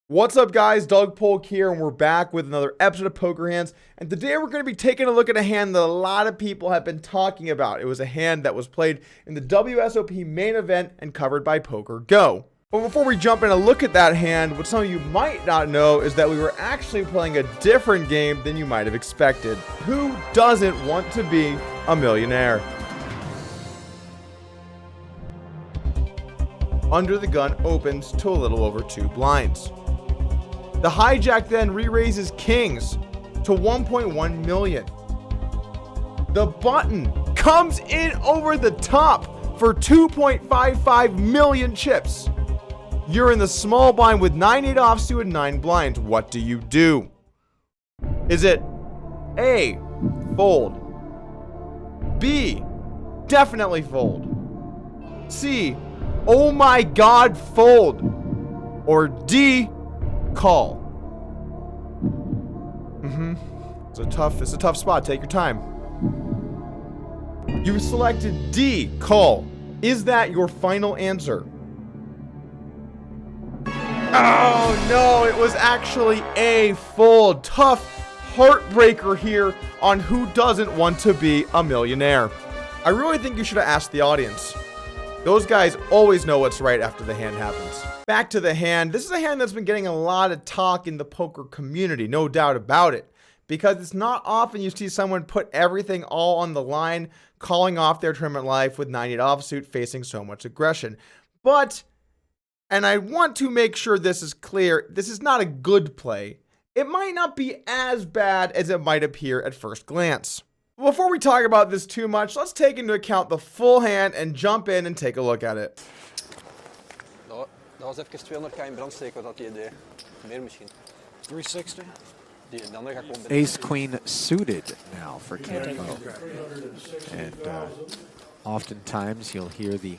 What's up, guys? Doug Polk here, and we're back with another episode of Poker Hands. And today we're going to be taking a look at a hand that a lot of people have been talking about. It was a hand that was played in the WSOP main event and covered by Poker Go. But before we jump in and look at that hand, what some of you might not know is that we were actually playing a different game than you might have expected. Who doesn't want to be a millionaire? Under the Gun opens to a little over 2 blinds. The hijack then re-raises kings to 1.1 million. The button comes in over the top for 2.55 million chips. You're in the small blind with 9-8 offsuit and 9 blinds. What do you do? Is it A, fold? B, definitely fold? C, oh my god, fold? Or D, call? It's a tough spot. Take your time. You selected D, call. Is that your final answer? Oh no, it was actually A, fold. Tough heartbreaker here on who doesn't want to be a millionaire. I really think you should have asked the audience. Those guys always know what's right after the hand happens. Back to the hand. This is a hand that's been getting a lot of talk in the poker community, no doubt about it. Because it's not often you see someone put everything all on the line, calling off their tournament life with 9-8 offsuit, facing so much aggression. But, and I want to make sure this is clear, this is not a good play. It might not be as bad as it might appear at first glance. Before we talk about this too much, let's take into account the full hand and jump in and take a look at it. Dat was even 200k in brand steken, wat had je idee? Meer misschien. 360. Ace Queen suited now for Campo. And oftentimes you'll hear the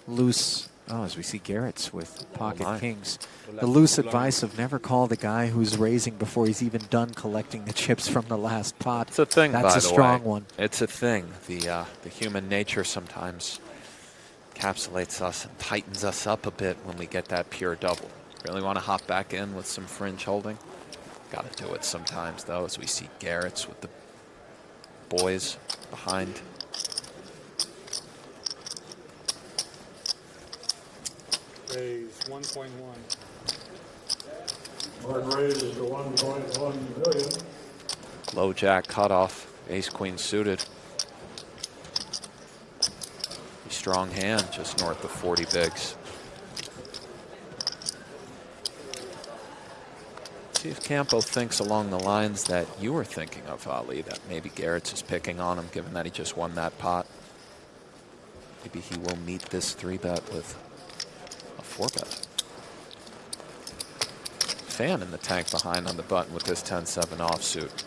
loose, as we see Garrett's with pocket kings, the loose advice of never call the guy who's raising before he's even done collecting the chips from the last pot. It's a thing, That's by a the strong way. one. It's a thing. The human nature sometimes encapsulates us and tightens us up a bit when we get that pure double. Really want to hop back in with some fringe holding? Got to do it sometimes, though, as we see Garrett's with the boys behind. Raise 1.1. Mark raises to 1.1 million. Low jack cutoff, ace queen suited. A strong hand, just north of 40 bigs. See if Campo thinks along the lines that you were thinking of, Ali, that maybe Garrett's is picking on him, given that he just won that pot. Maybe he will meet this 3-bet with a 4-bet. Fan in the tank behind on the button with this 10-7 offsuit.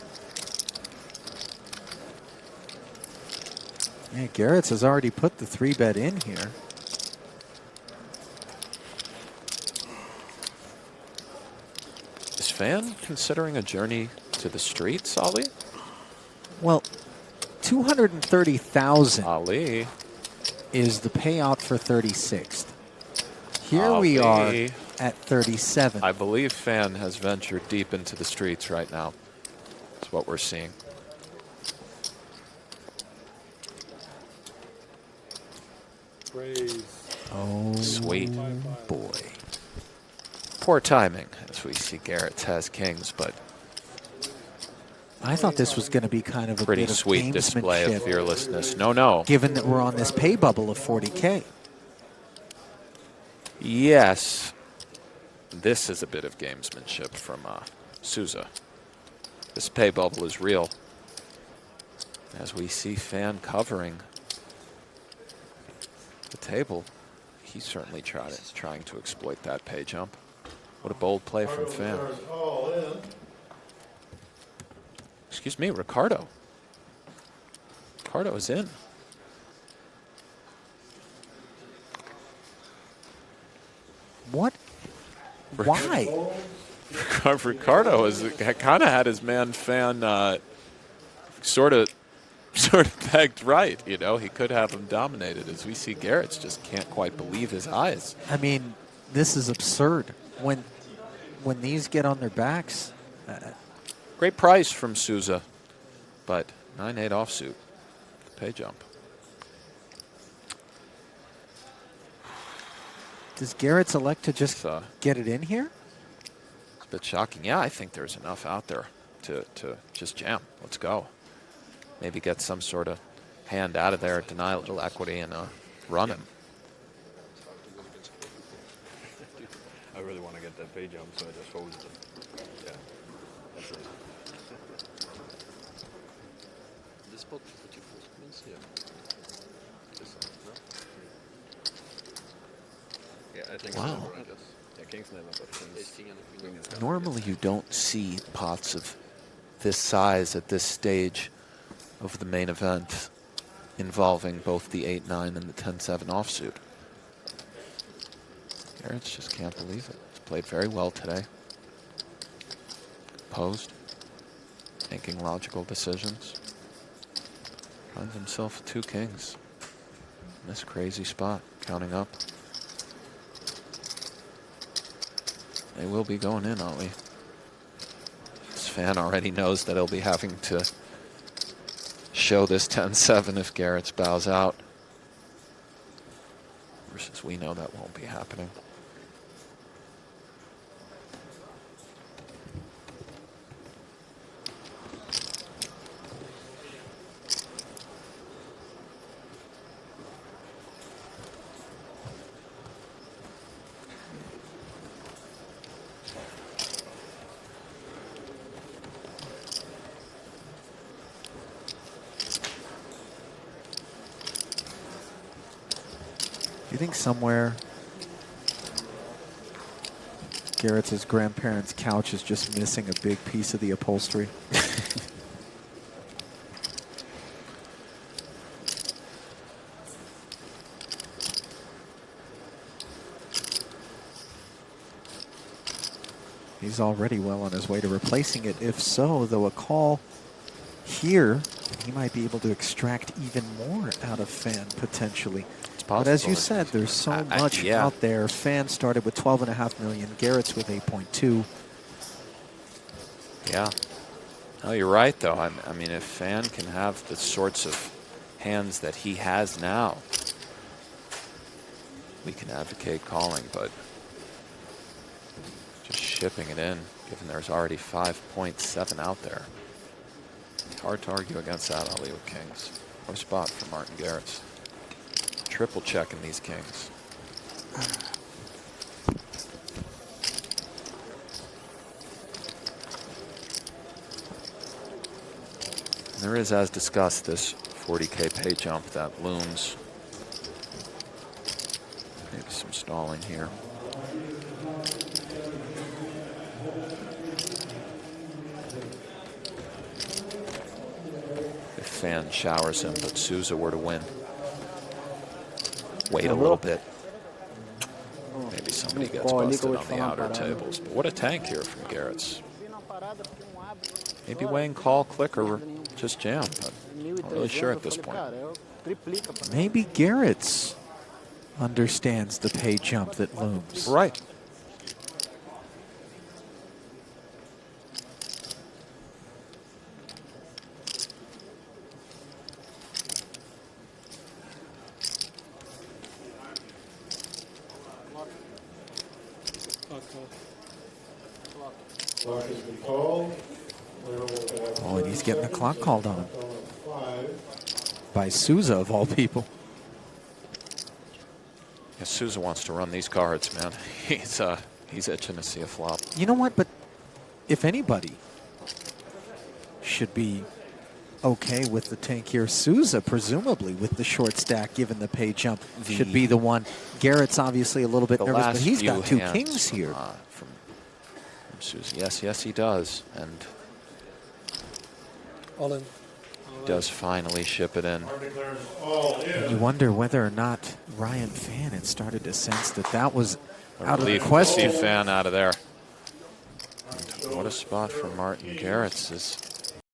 Yeah, Garrett's has already put the 3-bet in here. Is Fan considering a journey to the streets, Ali? Well, 230,000 Ali. is the payout for 36th. Here Ali. we are at 37. I believe Fan has ventured deep into the streets right now. That's what we're seeing. Raise. Oh, Sweet. boy. Poor timing, as we see Garrett has kings, but I thought this was going to be kind of a pretty bit of sweet display of gamesmanship, fearlessness. No. given that we're on this pay bubble of 40K. Yes, this is a bit of gamesmanship from Souza. This pay bubble is real. As we see Fan covering the table, he certainly trying to exploit that pay jump. What a bold play from Fan. Excuse me, Ricardo. Ricardo is in. What? Why? Ricardo has kind of had his man Fan sort of pegged right. You know, he could have him dominated. As we see, Garrett's just can't quite believe his eyes. I mean, this is absurd. when these get on their backs, Great price from Souza, but 9-8 offsuit. Pay jump. does Garrett's elect to just It's, get it in here? it's a bit shocking. Yeah, I think there's enough out there to just jam. Let's go. Maybe get some sort of hand out of there, deny a little equity, and run him. I really want to get that pay jump, so I just folded it. Yeah, that's it. This spot that you first means, yeah. This one, no? Yeah, I think Wow. it's never, I guess. Yeah, king's never, but queen is Normally You don't see pots of this size at this stage of the main event involving both the 8-9 and the 10-7 offsuit. Garrett's just can't believe it. He's played very well today. Posed, making logical decisions. Finds himself 2 kings in this crazy spot, counting up. They will be going in, aren't we? This fan already knows that he'll be having to show this 10-7 if Garrett's bows out. Versus we know that won't be happening. Do you think somewhere Garrett's grandparents' couch is just missing a big piece of the upholstery? He's already well on his way to replacing it. If so, though, a call here, he might be able to extract even more out of Fan potentially. But as you said, there's so much yeah. out there. Fan started with 12.5 million. Garrett's with 8.2. Yeah. No, you're right, though. I mean, if Fan can have the sorts of hands that he has now, we can advocate calling, but just shipping it in, given there's already 5.7 out there. It's hard to argue against that, Ali, with kings. What a spot for Martin Garrett. Triple checking these kings. And there is, as discussed, this 40K pay jump that looms. Maybe some stalling here. If Fan showers him, but Souza were to win. Wait a little bit. Maybe somebody gets busted on the outer tables. But what a tank here from Garrett's. Maybe weighing call, click, or just jam. But not really sure at this point. Maybe Garrett's understands the pay jump that looms. Right. Clock has been called. Oh, and he's getting the clock called on him. By Souza, of all people. Yeah, Souza wants to run these cards, man. He's itching to see a flop. You know what? But if anybody should be okay with the tank here, Souza, presumably, with the short stack, given the pay jump, should be the one. Garrett's obviously a little bit nervous, but he's got 2 kings here. From Souza. Yes, he does. And All in. does finally ship it in. You wonder whether or not Ryan Fan had started to sense that that was out of the Leave question. Fan out of there. And what a spot for Martin Garrett's.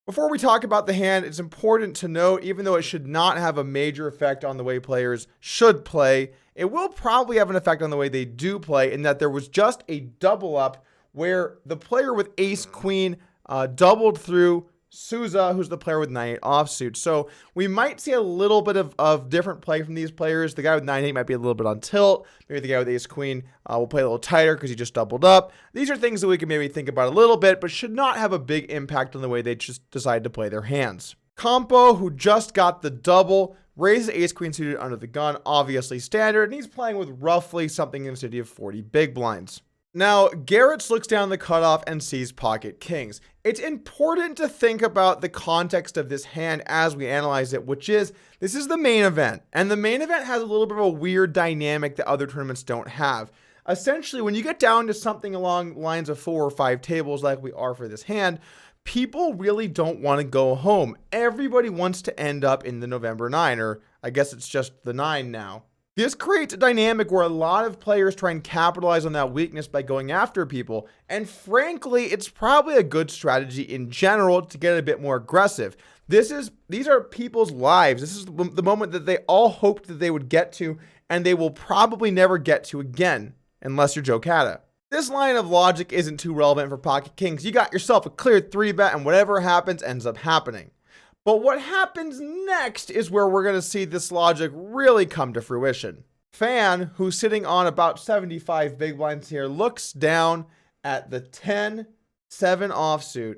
Before we talk about the hand, it's important to note, even though it should not have a major effect on the way players should play, it will probably have an effect on the way they do play, in that there was just a double up where the player with ace queen doubled through Souza, who's the player with 9-8 offsuit. So we might see a little bit of different play from these players. The guy with 9-8 might be a little bit on tilt. Maybe the guy with ace queen will play a little tighter because he just doubled up. These are things that we can maybe think about a little bit, but should not have a big impact on the way they just decide to play their hands. Campo, who just got the double, raises ace queen suited under the gun, obviously standard, and he's playing with roughly something in the city of 40 big blinds. Now, Garrett's looks down the cutoff and sees pocket kings. It's important to think about the context of this hand as we analyze it, which is, this is the main event, and the main event has a little bit of a weird dynamic that other tournaments don't have. Essentially, when you get down to something along lines of 4 or 5 tables like we are for this hand, people really don't want to go home. Everybody wants to end up in the November 9, or I guess it's just the 9 now. This creates a dynamic where a lot of players try and capitalize on that weakness by going after people, and frankly, it's probably a good strategy in general to get a bit more aggressive. These are people's lives. This is the moment that they all hoped that they would get to, and they will probably never get to again, unless you're Joe Cata. This line of logic isn't too relevant for pocket kings. You got yourself a clear 3-bet, and whatever happens ends up happening. But what happens next is where we're going to see this logic really come to fruition. Fan, who's sitting on about 75 big blinds here, looks down at the 10-7 offsuit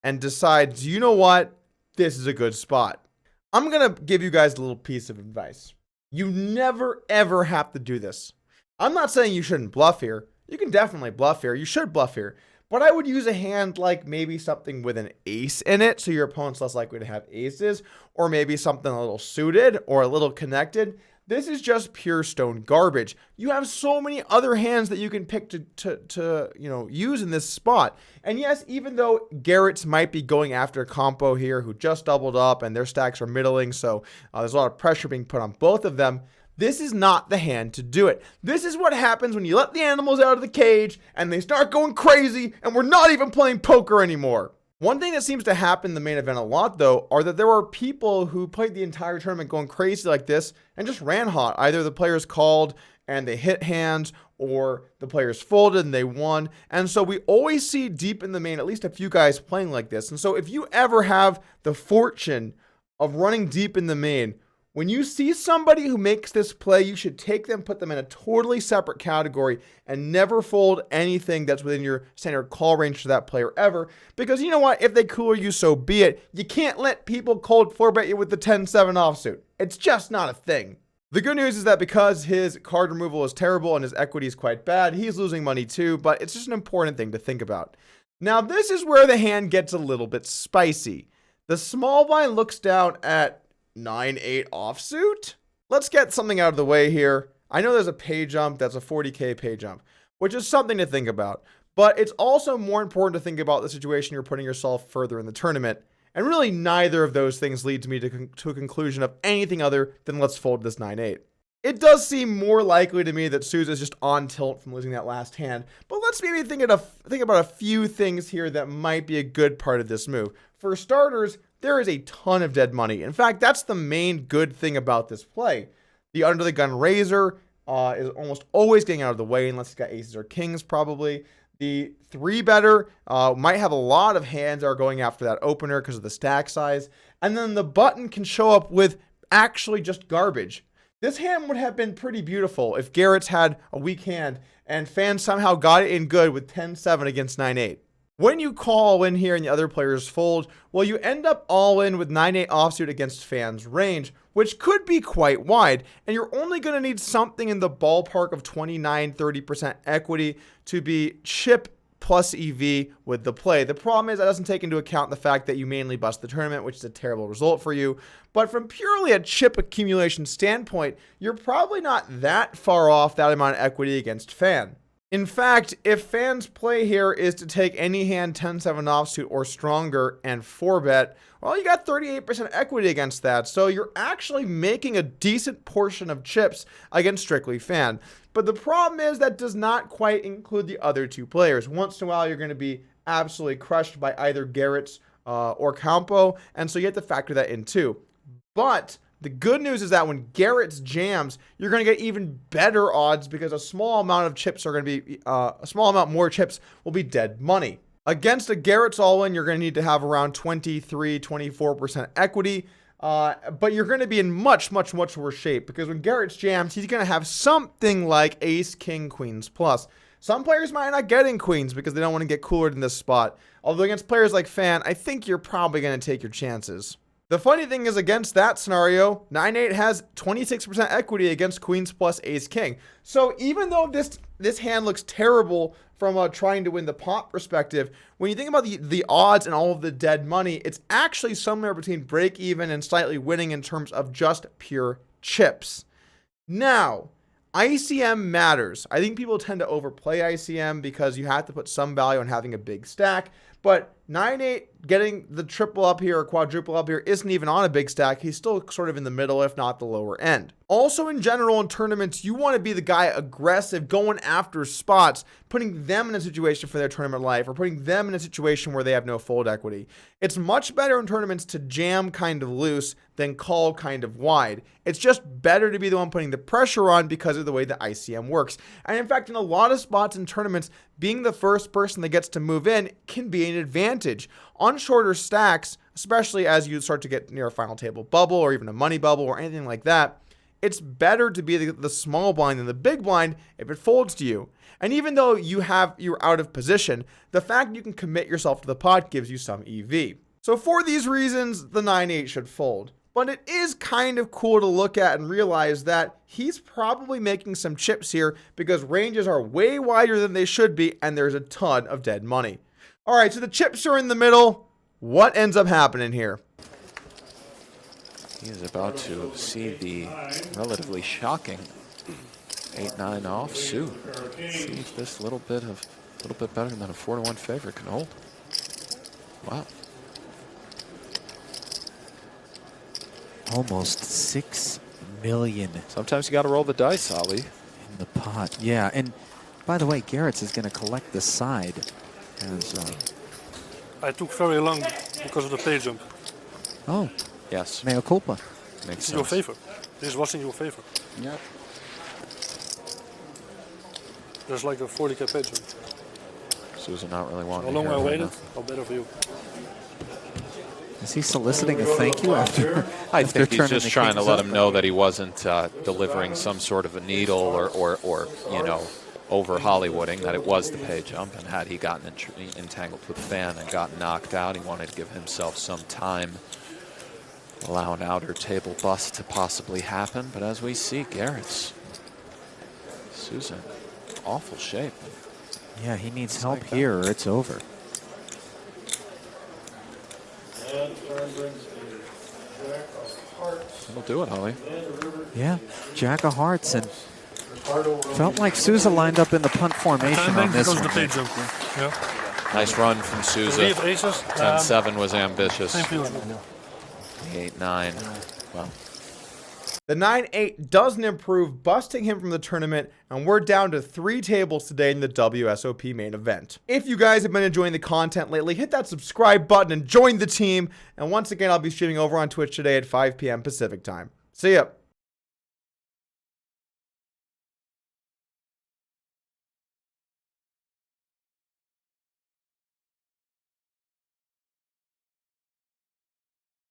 and decides, you know what? This is a good spot. I'm going to give you guys a little piece of advice. You never, ever have to do this. I'm not saying you shouldn't bluff here. You can definitely bluff here. You should bluff here. But I would use a hand like maybe something with an ace in it, so your opponent's less likely to have aces, or maybe something a little suited or a little connected. This is just pure stone garbage. You have so many other hands that you can pick to use in this spot. And yes, even though Garrett's might be going after Campo here, who just doubled up and their stacks are middling, so there's a lot of pressure being put on both of them, this is not the hand to do it. This is what happens when you let the animals out of the cage and they start going crazy and we're not even playing poker anymore. One thing that seems to happen in the main event a lot, though, are that there are people who played the entire tournament going crazy like this and just ran hot. Either the players called and they hit hands, or the players folded and they won. And so we always see deep in the main at least a few guys playing like this. And so if you ever have the fortune of running deep in the main, when you see somebody who makes this play, you should take them, put them in a totally separate category, and never fold anything that's within your standard call range to that player ever. Because you know what? If they cooler you, so be it. You can't let people cold 4-bet you with the 10-7 offsuit. It's just not a thing. The good news is that because his card removal is terrible and his equity is quite bad, he's losing money too, but it's just an important thing to think about. Now, this is where the hand gets a little bit spicy. The small blind looks down at 9-8 offsuit. Let's get something out of the way here. I know there's a pay jump that's a 40k pay jump, which is something to think about, but it's also more important to think about the situation you're putting yourself further in the tournament. And really neither of those things leads me to a conclusion of anything other than let's fold this 9-8. It does seem more likely to me that Souza's just on tilt from losing that last hand, but let's maybe think about a few things here that might be a good part of this move. For starters, there is a ton of dead money. In fact, that's the main good thing about this play. The under the gun raiser is almost always getting out of the way unless he's got aces or kings probably. The 3-better might have a lot of hands that are going after that opener because of the stack size. And then the button can show up with actually just garbage. This hand would have been pretty beautiful if Garrett's had a weak hand and Fan somehow got it in good with 10-7 against 9-8. When you call in here and the other players fold, well, you end up all in with 9-8 offsuit against Fan's range, which could be quite wide, and you're only going to need something in the ballpark of 29-30% equity to be chip plus EV with the play. The problem is that doesn't take into account the fact that you mainly bust the tournament, which is a terrible result for you. But from purely a chip accumulation standpoint, you're probably not that far off that amount of equity against Fan. In fact, if Fan's play here is to take any hand 10-7 offsuit or stronger and 4-bet, well, you got 38% equity against that. So you're actually making a decent portion of chips against strictly Fan. But the problem is that does not quite include the other two players. Once in a while, you're going to be absolutely crushed by either Garrett's or Campo, and so you have to factor that in too. But the good news is that when Garrett's jams, you're going to get even better odds because a small amount of chips are going to be, a small amount more chips will be dead money. Against a Garrett's all-in, you're going to need to have around 24% equity, but you're going to be in much worse shape because when Garrett's jams, he's going to have something like ace, king, queens plus. Some players might not get in queens because they don't want to get cooler in this spot. Although against players like Fan, I think you're probably going to take your chances. The funny thing is, against that scenario, 9-8 has 26% equity against queens plus ace king. So even though this hand looks terrible from a trying to win the pot perspective, when you think about the odds and all of the dead money, it's actually somewhere between break even and slightly winning in terms of just pure chips. Now, ICM matters. I think people tend to overplay ICM because you have to put some value on having a big stack. But 9-8 getting the triple up here or quadruple up here isn't even on a big stack. He's still sort of in the middle, if not the lower end. Also, in general, in tournaments, you want to be the guy aggressive, going after spots, putting them in a situation for their tournament life, or putting them in a situation where they have no fold equity. It's much better in tournaments to jam kind of loose than call kind of wide. It's just better to be the one putting the pressure on because of the way the ICM works. And in fact, in a lot of spots in tournaments, being the first person that gets to move in can be an advantage. On shorter stacks, especially as you start to get near a final table bubble or even a money bubble or anything like that, it's better to be the small blind than the big blind if it folds to you. And even though you're out of position, the fact you can commit yourself to the pot gives you some EV. So for these reasons, the 9-8 should fold. But it is kind of cool to look at and realize that he's probably making some chips here because ranges are way wider than they should be and there's a ton of dead money. All right, so the chips are in the middle. What ends up happening here? He is about to see the relatively shocking 8-9 offsuit. See if this little bit better than a 4-1 favorite can hold. Wow. Almost 6 million Sometimes you got to roll the dice, Ali. in the pot. Yeah, and by the way, Garrett's is going to collect the side. As, I took very long because of the pay jump. oh, Yes, mea culpa. makes It's in your sense. favor. This was in your favor. Yep. There's like a 40k pay jump. Susan not really How wanting to long hear I it waited, enough. how better for you. Is he soliciting a thank you after? I after think he's turning just the trying to kings let up? him know that he wasn't delivering some sort of a needle or you know, over Hollywooding, that it was the pay jump, and had he gotten entangled with Fan and gotten knocked out, he wanted to give himself some time, allow an outer table bust to possibly happen. But as we see, Garrett's Susan, awful shape. Yeah, he needs It's help like that. here or it's over. And turn brings a jack of hearts. That'll do it, Holly. Yeah, jack of hearts, and Ricardo will felt like Souza lined up in the punt formation on timing this because of the one. pay jump. Yeah. Nice run from We Souza. have aces. 10-7 was ambitious. Same feeling. The 8-9. Well, The 9-8 doesn't improve, busting him from the tournament, and we're down to 3 tables today in the WSOP main event. If you guys have been enjoying the content lately, hit that subscribe button and join the team. And once again, I'll be streaming over on Twitch today at 5 p.m. Pacific time. See ya.